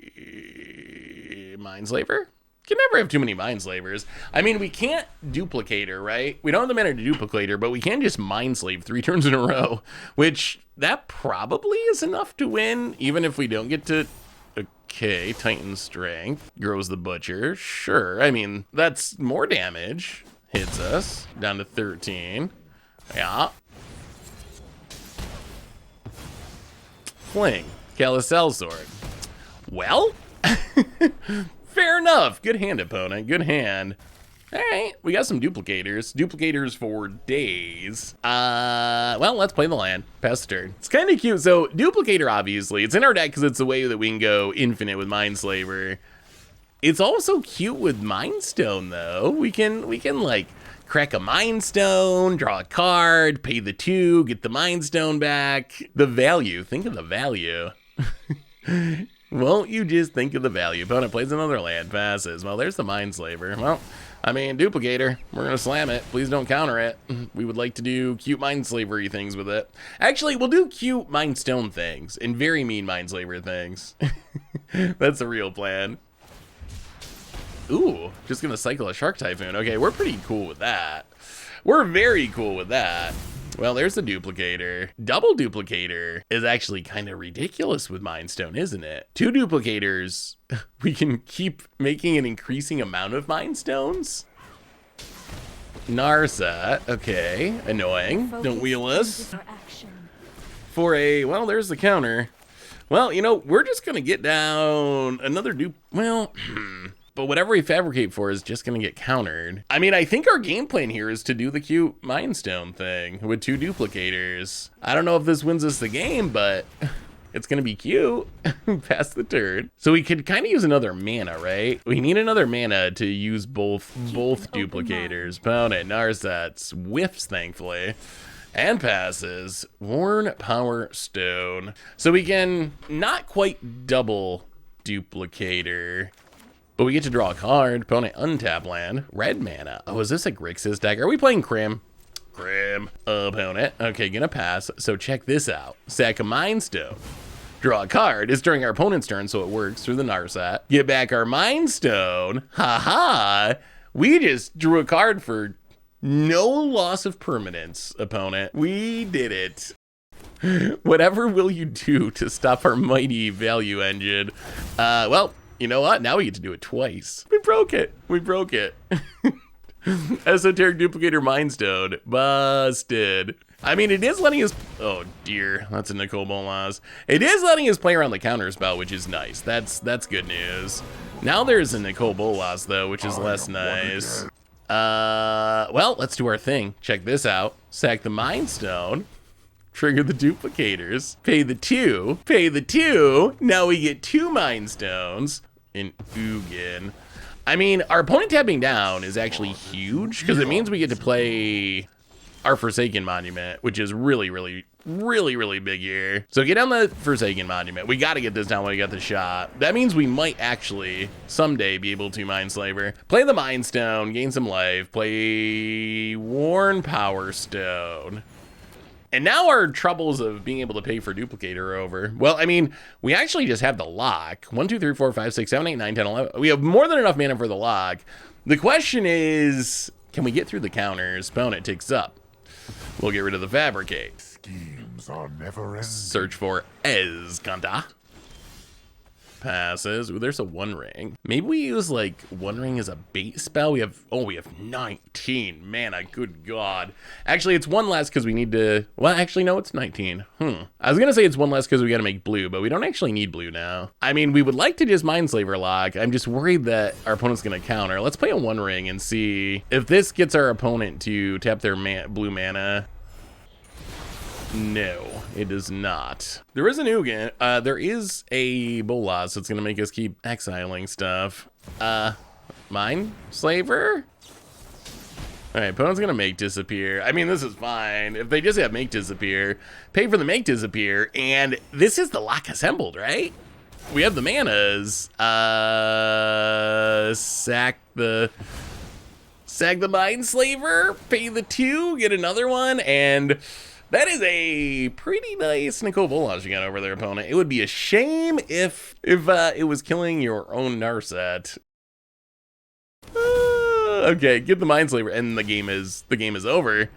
Mindslaver? Can never have too many Mindslavers. I mean, we can't Duplicator, right? We don't have the mana to Duplicator, but we can just Mindslave 3 turns in a row, which that probably is enough to win, even if we don't get to... Okay, Titan Strength. Grows the Butcher. Sure, I mean, that's more damage. Hits us. Down to 13. Yeah. Fling. Calicel Sword. Well, fair enough. Good hand, opponent. Good hand. All right, we got some duplicators. Duplicators for days. Well, let's play the land. Pass the turn. It's kind of cute. So, duplicator, obviously, it's in our deck because it's the way that we can go infinite with Mindslaver. It's also cute with Mind Stone, though. We can like crack a Mind Stone, draw a card, pay the 2, get the Mind Stone back. The value. Think of the value. Won't you just think of the value? Opponent plays another land, passes. Well, there's the Mindslaver. Well, I mean, duplicator. We're going to slam it. Please don't counter it. We would like to do cute Mindslavery things with it. Actually, we'll do cute Mind Stone things and very mean Mindslaver things. That's the real plan. Ooh, just going to cycle a Shark Typhoon. Okay, we're pretty cool with that. We're very cool with that. Well, there's the duplicator. Double duplicator is actually kind of ridiculous with Mind Stone, isn't it? 2 duplicators, we can keep making an increasing amount of Mind Stones. Narsa, okay, annoying. Don't wheel us. For a, well, there's the counter. Well, you know, we're just gonna get down another well, but whatever we fabricate for is just going to get countered. I mean, I think our game plan here is to do the cute Mind Stone thing with 2 duplicators. I don't know if this wins us the game, but It's gonna be cute. Pass the turn. So we could kind of use another mana, right? We need another mana to use both duplicators. Opponent, Narsets, whiffs, thankfully. And passes. Worn Power Stone. So we can not quite double duplicator, but we get to draw a card. Opponent, untap land. Red mana. Oh, is this a Grixis deck? Are we playing Crim? Crim. Opponent. Okay, gonna pass. So check this out. Sack a Mind Stone. Draw a card. It's during our opponent's turn, so it works through the Narset. Get back our Mind Stone. Haha. We just drew a card for no loss of permanence, opponent. We did it. Whatever will you do to stop our mighty value engine? Well, you know what? Now we get to do it twice. We broke it. We broke it. Esoteric Duplicator Mind Stone. Busted. I mean, it is letting us... Oh, dear. That's a Nicole Bolas. It is letting us play around the counter spell, which is nice. That's good news. Now there's a Nicole Bolas, though, which is less nice. Well, let's do our thing. Check this out. Sack the Mind Stone. Trigger the duplicators. Pay the 2. Pay the 2. Now we get 2 Mind Stones in Ugin. I mean, our opponent tapping down is actually huge because it means we get to play our Forsaken Monument, which is really big here. So get down the Forsaken Monument. We got to get this down when we got the shot. That means we might actually someday be able to Mindslaver. Play the Mind Stone, gain some life. Play Worn Power Stone. And now our troubles of being able to pay for Duplicator are over. Well, I mean, we actually just have the lock. 1, 2, 3, 4, 5, 6, 7, 8, 9, 10, 11. We have more than enough mana for the lock. The question is, can we get through the counters? Opponent takes up. We'll get rid of the Fabricate.
Schemes are never ending.
Search for Ezkanta. Passes. Ooh, there's a One Ring. Maybe we use like One Ring as a bait spell. We have 19 mana. Good God. Actually, it's one less because we need to. Well, actually, no, it's 19. I was gonna say it's one less because we got to make blue, but we don't actually need blue now. I mean, we would like to just Mindslaver lock. I'm just worried that our opponent's gonna counter. Let's play a One Ring and see if this gets our opponent to tap their blue mana. No, it does not. There is an Ugin. There is a Bolas that's gonna make us keep exiling stuff. Mindslaver? Alright, opponent's gonna make disappear. I mean, this is fine. If they just have make disappear, pay for the make disappear, and this is the lock assembled, right? We have the manas. Sack the Mindslaver, pay the 2, get another one, and that is a pretty nice Nicole Bolas you got over there, opponent. It would be a shame if it was killing your own Narset. Okay, get the Mindslaver, and the game is over.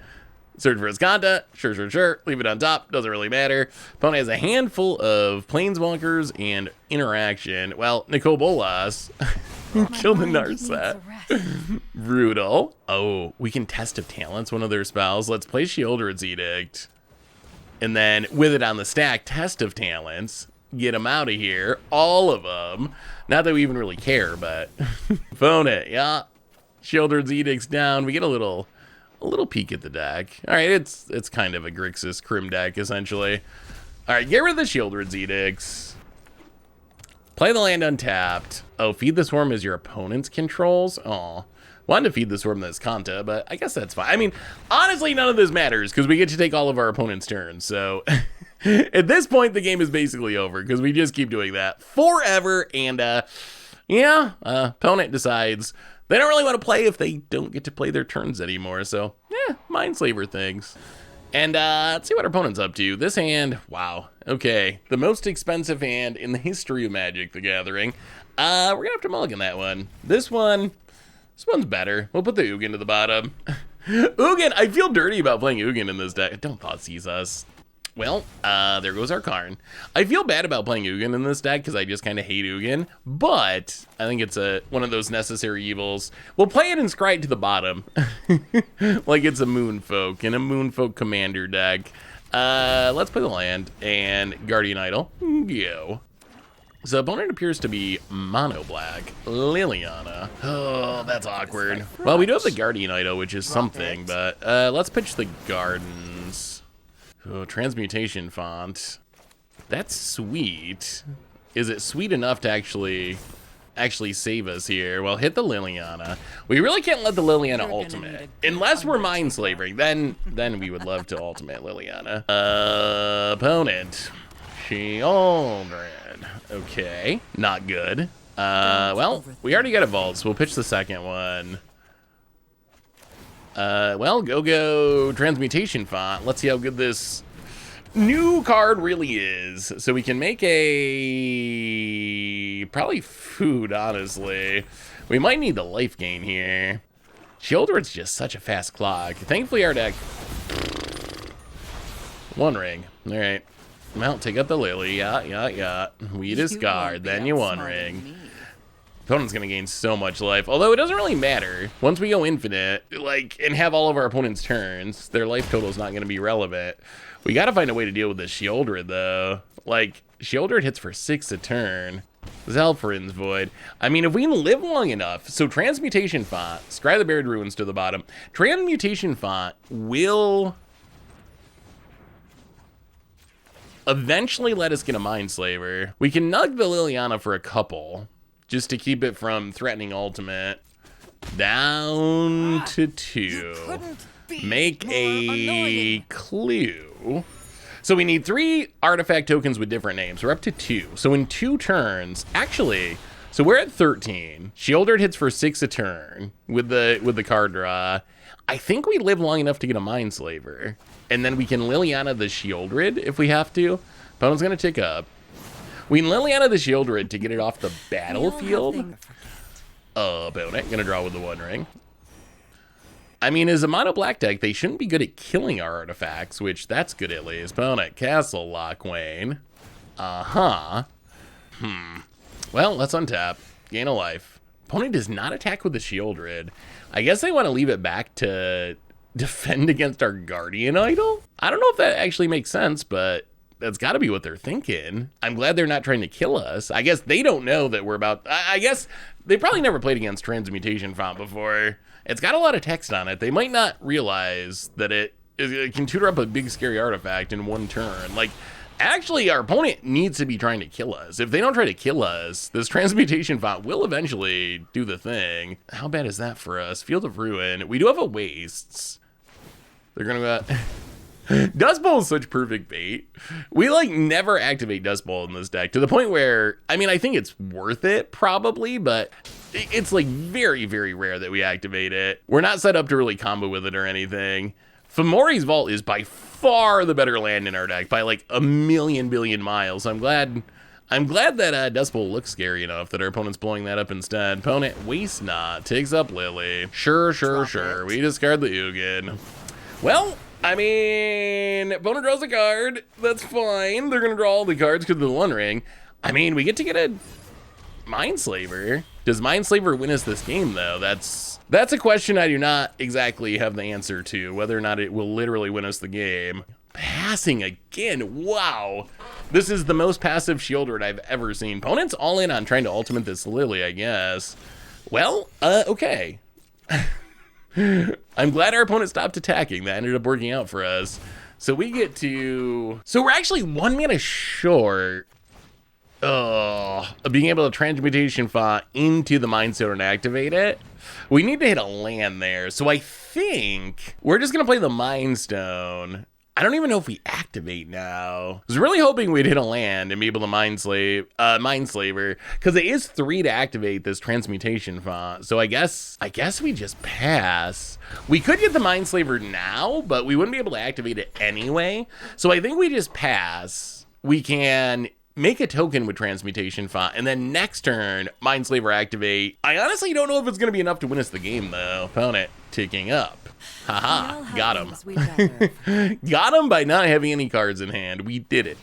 Search for Ezkanta. Sure. Leave it on top. Doesn't really matter. Opponent has a handful of Planeswalkers and interaction. Well, Nicole Bolas killed the Narset. Brutal. Oh, we can Test of Talents, one of their spells. Let's play Sheoldred's Edict. And then with it on the stack, Test of Talents. Get them out of here. All of them. Not that we even really care, but opponent, yeah. Sheoldred's Edict's down. We get a little peek at the deck. All right, it's kind of a Grixis Crim deck, essentially. All right, get rid of the Sheoldred's Edicts. Play the land untapped. Oh, feed the swarm as your opponent's controls. Oh, wanted to feed the swarm that's Kanta, but I guess that's fine. I mean, honestly, none of this matters because we get to take all of our opponent's turns. So at this point, the game is basically over because we just keep doing that forever. And yeah, opponent decides they don't really want to play if they don't get to play their turns anymore. So yeah, Mindslaver things. And let's see what our opponent's up to. This hand, wow. Okay, the most expensive hand in the history of Magic: The Gathering. We're gonna have to mulligan that one. This one's better. We'll put the Ugin to the bottom. Ugin, I feel dirty about playing Ugin in this deck. Don't Thoughtseize us. Well, there goes our Karn. I feel bad about playing Ugin in this deck because I just kind of hate Ugin, but I think it's one of those necessary evils. We'll play it and scry it to the bottom, like it's a Moonfolk and a Moonfolk commander deck. Let's play the land and Guardian Idol. Go. So opponent appears to be mono black. Liliana. Oh, that's awkward. Well, we do have the Guardian Idol, which is something, but let's pitch the Gardens. Oh, transmutation font. That's sweet. Is it sweet enough to actually save us here? Well, hit the Liliana. We really can't let the Liliana ultimate. Unless we're Mindslavering, then we would love to ultimate Liliana. Opponent. Shieldred. Okay, not good. Well, we already got a vault, so we'll pitch the second one. Well, go transmutation font. Let's see how good this new card really is. So we can make a probably food, honestly. We might need the life gain here. Shieldred's just such a fast clock. Thankfully our deck, one ring. All right, well, take up the lily. Yeah. We discard, then you one ring. Opponent's gonna gain so much life, although it doesn't really matter. Once we go infinite, like, and have all of our opponent's turns, their life total is not gonna be relevant. We gotta find a way to deal with this Shieldred, though. Like, Shieldred hits for 6 a turn. Zalfrin's Void. I mean, if we live long enough, so Transmutation Font, Scry the Buried Ruins to the bottom. Transmutation Font will eventually let us get a Mindslaver. We can nug the Liliana for a couple, just to keep it from threatening ultimate. Down to 2. Make a clue. So we need 3 artifact tokens with different names. We're up to 2. So in 2 turns, actually, so we're at 13. Shieldred hits for 6 a turn with the card draw. I think we live long enough to get a Mindslaver. And then we can Liliana the Shieldred if we have to. Opponent's gonna tick up. We can Liliana the Shieldred to get it off the battlefield. Opponent gonna draw with the one ring. I mean, as a mono black deck, they shouldn't be good at killing our artifacts, which that's good at least. Opponent, Castle Lockwane. Well, let's untap. Gain a life. Opponent does not attack with the Shieldred. I guess they want to leave it back to defend against our Guardian Idol? I don't know if that actually makes sense, but that's got to be what they're thinking. I'm glad they're not trying to kill us. I guess they don't know that we're about... I guess they probably never played against Transmutation Font before. It's got a lot of text on it. They might not realize that it can tutor up a big scary artifact in 1 turn. Like, actually, our opponent needs to be trying to kill us. If they don't try to kill us, this Transmutation Font will eventually do the thing. How bad is that for us? Field of Ruin. We do have a Wastes. They're gonna go out... Dust Bowl is such perfect bait. We like never activate Dust Bowl in this deck to the point where, I mean, I think it's worth it probably, but it's like very, very rare that we activate it. We're not set up to really combo with it or anything. Fomori's Vault is by far the better land in our deck by like a million billion miles. I'm glad that Dust Bowl looks scary enough that our opponent's blowing that up instead. Opponent Waste Not takes up Lily. Sure. We discard the Ugin. Well, I mean, opponent draws a card. That's fine. They're going to draw all the cards because of the one ring. I mean, we get to get a Mindslaver. Does Mindslaver win us this game, though? That's a question I do not exactly have the answer to, whether or not it will literally win us the game. Passing again. Wow. This is the most passive Shieldred I've ever seen. Opponent's all in on trying to ultimate this Lily, I guess. Well, okay. I'm glad our opponent stopped attacking. That ended up working out for us. So we get to... So we're actually 1 mana short of being able to Transmutation Font into the Mind Stone and activate it. We need to hit a land there. So I think we're just going to play the Mind Stone. I don't even know if we activate now. I was really hoping we'd hit a land and be able to Mindslaver, because it is 3 to activate this Transmutation Font. So I guess we just pass. We could get the Mindslaver now, but we wouldn't be able to activate it anyway. So I think we just pass. We can make a token with Transmutation Font, and then next turn, Mindslaver activate. I honestly don't know if it's going to be enough to win us the game, though. Opponent ticking up. Haha, got him. Got him by not having any cards in hand. We did it.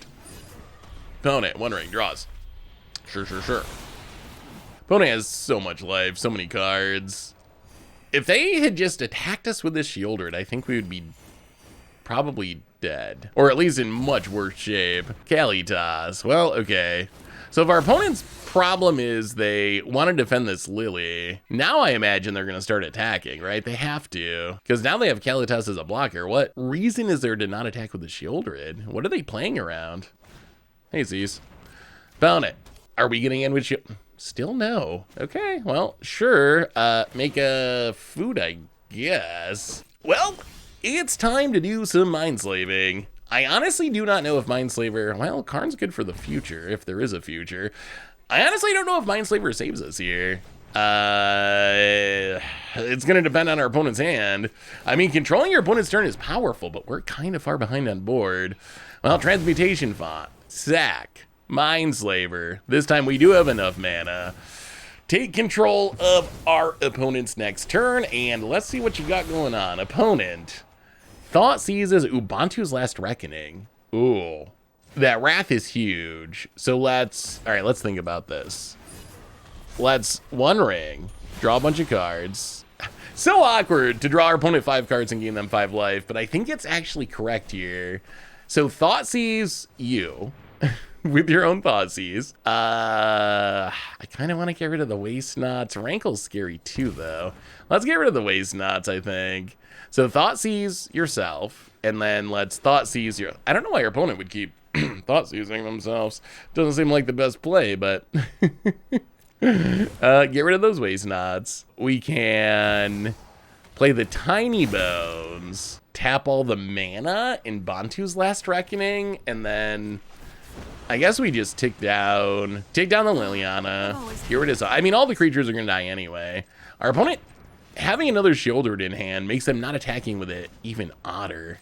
Opponent, one ring, draws. Sure. Opponent has so much life, so many cards. If they had just attacked us with this Shieldred, I think we would be probably dead. Or at least in much worse shape. Kalitas. Well, okay. So if our opponent's problem is they want to defend this Lily, now I imagine they're going to start attacking, right? They have to. Because now they have Kalitas as a blocker. What reason is there to not attack with the Shieldred? What are they playing around? Hey, Z's. Found it. Are we getting in with you? Still no. Okay, well, sure. Make a food, I guess. Well, it's time to do some Mindslaving. I honestly do not know if Mindslaver, well, Karn's good for the future, if there is a future. I honestly don't know if Mindslaver saves us here. It's going to depend on our opponent's hand. I mean, controlling your opponent's turn is powerful, but we're kind of far behind on board. Well, Transmutation Font, Sack, Mindslaver. This time we do have enough mana. Take control of our opponent's next turn, and let's see what you got going on. Opponent. Thought seizes Ubuntu's Last Reckoning. Ooh, that Wrath is huge. So let's think about this. Let's One Ring, draw a bunch of cards. So awkward to draw our opponent 5 cards and gain them 5 life, but I think it's actually correct here. So Thought Seize you with your own Thought Seize. I kind of want to get rid of the Waste Knots. Rankle's scary too, though. Let's get rid of the Waste Knots, I think. So Thought Seize yourself, and then let's Thought Seize your... I don't know why your opponent would keep Thought Seizing themselves. Doesn't seem like the best play, but... get rid of those Waste Knots. We can play the Tiny Bones, tap all the mana in Bantu's Last Reckoning, and then... I guess we just take down the Liliana. Get rid of... I mean, all the creatures are going to die anyway. Our opponent... having another Shieldred in hand makes them not attacking with it even odder.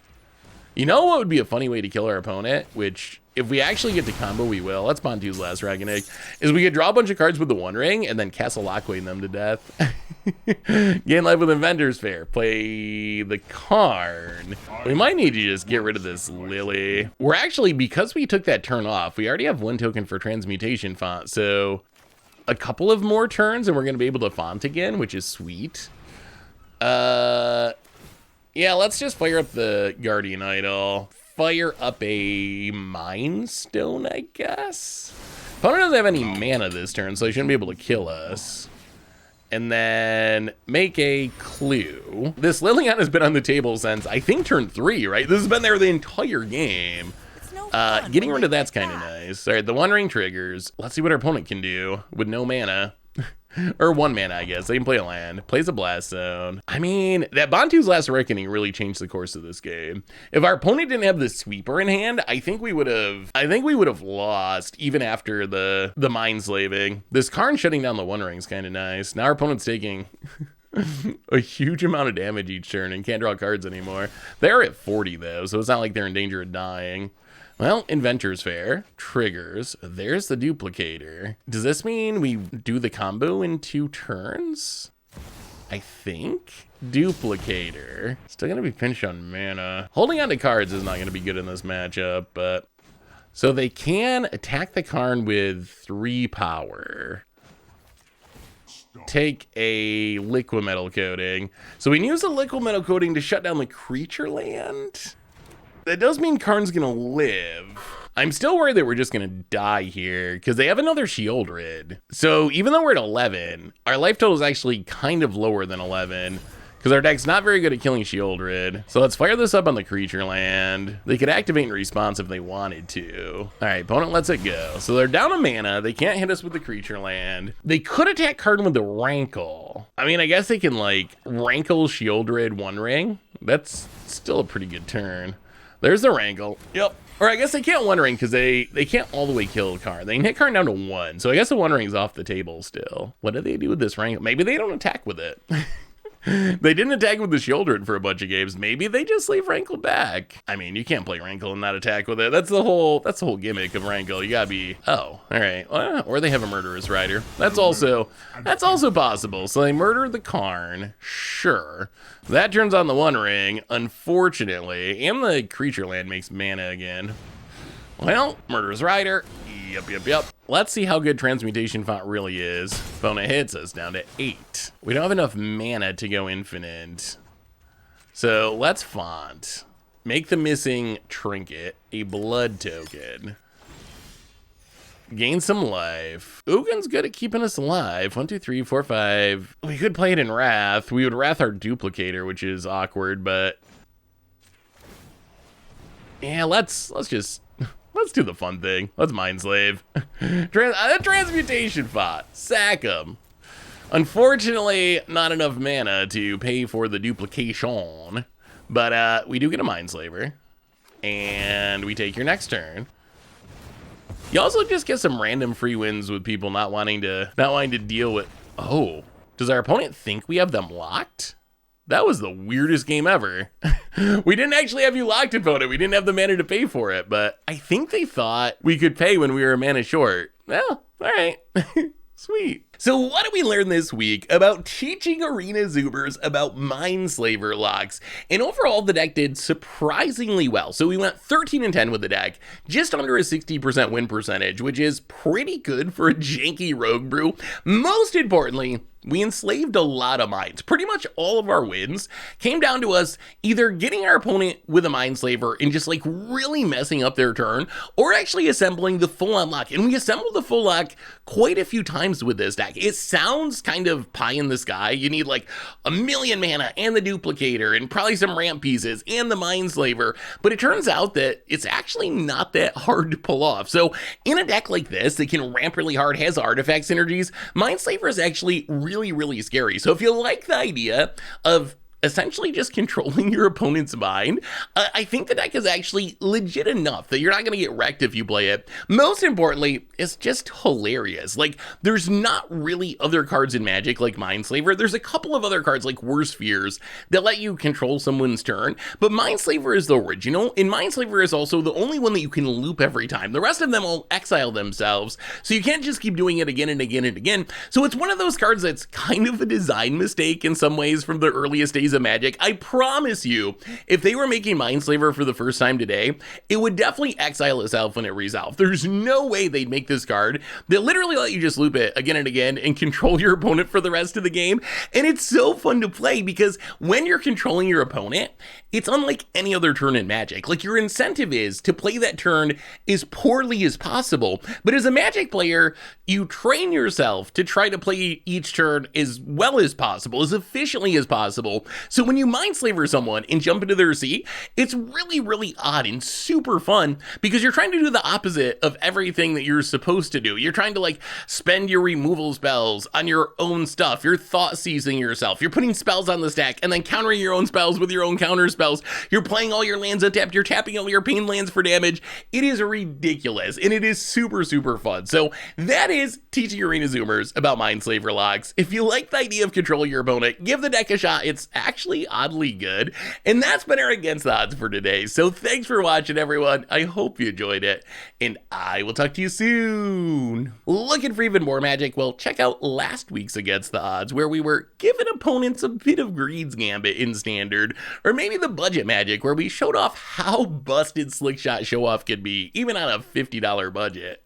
You know what would be a funny way to kill our opponent, which if we actually get to combo, we will. Let's Bantu's Last Reckoning. Is we could draw a bunch of cards with the One Ring and then Castle Lockway them to death. Gain life with Inventor's Fair. Play the Karn. We might need to just get rid of this Lily. We're actually, because we took that turn off, we already have 1 token for Transmutation Font, so a couple of more turns and we're going to be able to font again, which is sweet. Yeah, let's just fire up the Guardian Idol. Fire up a Mind Stone, I guess. Opponent doesn't have any mana this turn, so he shouldn't be able to kill us. And then make a Clue. This Liliana has been on the table since, I think, turn 3, right? This has been there the entire game. Getting rid of that's kind of nice. All right, the One Ring triggers. Let's see what our opponent can do with no mana. Or 1 mana, I guess. They can play a land. Plays a Blast Zone. I mean, that Bantu's Last Reckoning really changed the course of this game. If our opponent didn't have the Sweeper in hand, I think we would have lost even after the Mindslaving. This Karn shutting down the One Ring is kind of nice. Now our opponent's taking a huge amount of damage each turn and can't draw cards anymore. They're at 40 though, so it's not like they're in danger of dying. Well, Inventor's Fair, triggers, there's the Duplicator. Does this mean we do the combo in 2 turns? I think. Duplicator. Still gonna be pinched on mana. Holding on to cards is not gonna be good in this matchup, but... So they can attack the Karn with 3 power. Take a Liquid Metal Coating. So we can use the Liquid Metal Coating to shut down the creature land. That does mean Karn's gonna live. I'm still worried that we're just gonna die here because they have another Shieldred. So even though we're at 11, our life total is actually kind of lower than 11 because our deck's not very good at killing Shieldred. So let's fire this up on the creature land. They could activate in response if they wanted to. All right, opponent lets it go. So they're down a mana. They can't hit us with the creature land. They could attack Karn with the Rankle. I mean, I guess they can like Rankle Shieldred One Ring. That's still a pretty good turn. There's the Rankle. Yep. Or I guess they can't One Ring because they can't all the way kill Karn. They can hit Karn down to 1. So I guess the One Ring's off the table still. What do they do with this Rankle? Maybe they don't attack with it. They didn't attack with the Shieldred for a bunch of games. Maybe they just leave Rankle back. I mean, you can't play Rankle and not attack with it. That's the whole gimmick of Rankle. You gotta be, oh, all right. Or they have a Murderous Rider. That's also possible. So they murder the Karn. Sure. That turns on the One Ring, unfortunately. And the creature land makes mana again. Well, Murderous Rider. Yep. Let's see how good Transmutation Font really is. Opponent hits us down to 8. We don't have enough mana to go infinite. So let's font. Make the missing trinket a blood token. Gain some life. Ugin's good at keeping us alive. 1, 2, 3, 4, 5. We could play it in Wrath. We would Wrath our Duplicator, which is awkward, but... Yeah, let's let's do the fun thing. Let's Mindslave. Transmutation Pot. Sack 'em. Unfortunately, not enough mana to pay for the duplication. But we do get a Mindslaver. And we take your next turn. You also just get some random free wins with people not wanting to deal with. Oh, does our opponent think we have them locked? That was the weirdest game ever. We didn't actually have you locked, opponent. We didn't have the mana to pay for it, but I think they thought we could pay when we were mana short. Well, all right. Sweet. So what did we learn this week about teaching Arena Zoomers about Mindslaver locks? And overall, the deck did surprisingly well. So we went 13-10 with the deck, just under a 60% win percentage, which is pretty good for a janky rogue brew. Most importantly, we enslaved a lot of minds. Pretty much all of our wins came down to us either getting our opponent with a Mindslaver and just like really messing up their turn, or actually assembling the full unlock. And we assembled the full lock quite a few times with this deck. It sounds kind of pie in the sky. You need like 1,000,000 mana and the duplicator and probably some ramp pieces and the Mindslaver, but it turns out that it's actually not that hard to pull off. So in a deck like this that can ramp really hard, has artifact synergies, Mindslaver is actually really scary. So if you like the idea of essentially just controlling your opponent's mind, I think the deck is actually legit enough that you're not going to get wrecked if you play it. Most importantly, it's just hilarious. Like, there's not really other cards in Magic like Mindslaver. There's a couple of other cards like Worst Fears that let you control someone's turn, but Mindslaver is the original, and Mindslaver is also the only one that you can loop every time. The rest of them will exile themselves, so you can't just keep doing it again and again and again. So it's one of those cards that's kind of a design mistake in some ways from the earliest days of Magic. I promise you, if they were making Mindslaver for the first time today, it would definitely exile itself when it resolved. There's no way they'd make this card that literally let you just loop it again and again and control your opponent for the rest of the game. And it's so fun to play because when you're controlling your opponent, it's unlike any other turn in Magic. Like, your incentive is to play that turn as poorly as possible. But as a Magic player, you train yourself to try to play each turn as well as possible, as efficiently as possible. So when you Mindslaver someone and jump into their seat, it's really odd and super fun because you're trying to do the opposite of everything that you're supposed to do. You're trying to like spend your removal spells on your own stuff. You're thought seizing yourself. You're putting spells on the stack and then countering your own spells with your own counter spells. You're playing all your lands untapped. You're tapping all your pain lands for damage. It is ridiculous and it is super fun. So that is teaching Arena Zoomers about Mindslaver locks. If you like the idea of controlling your opponent, give the deck a shot. It's actually oddly good. And that's been our Against the Odds for today. So thanks for watching, everyone. I hope you enjoyed it, and I will talk to you soon. Looking for even more Magic? Well, check out last week's Against the Odds, where we were giving opponents a bit of Greed's Gambit in Standard, or maybe the Budget Magic, where we showed off how busted Slick Shot Show Off could be, even on a $50 budget.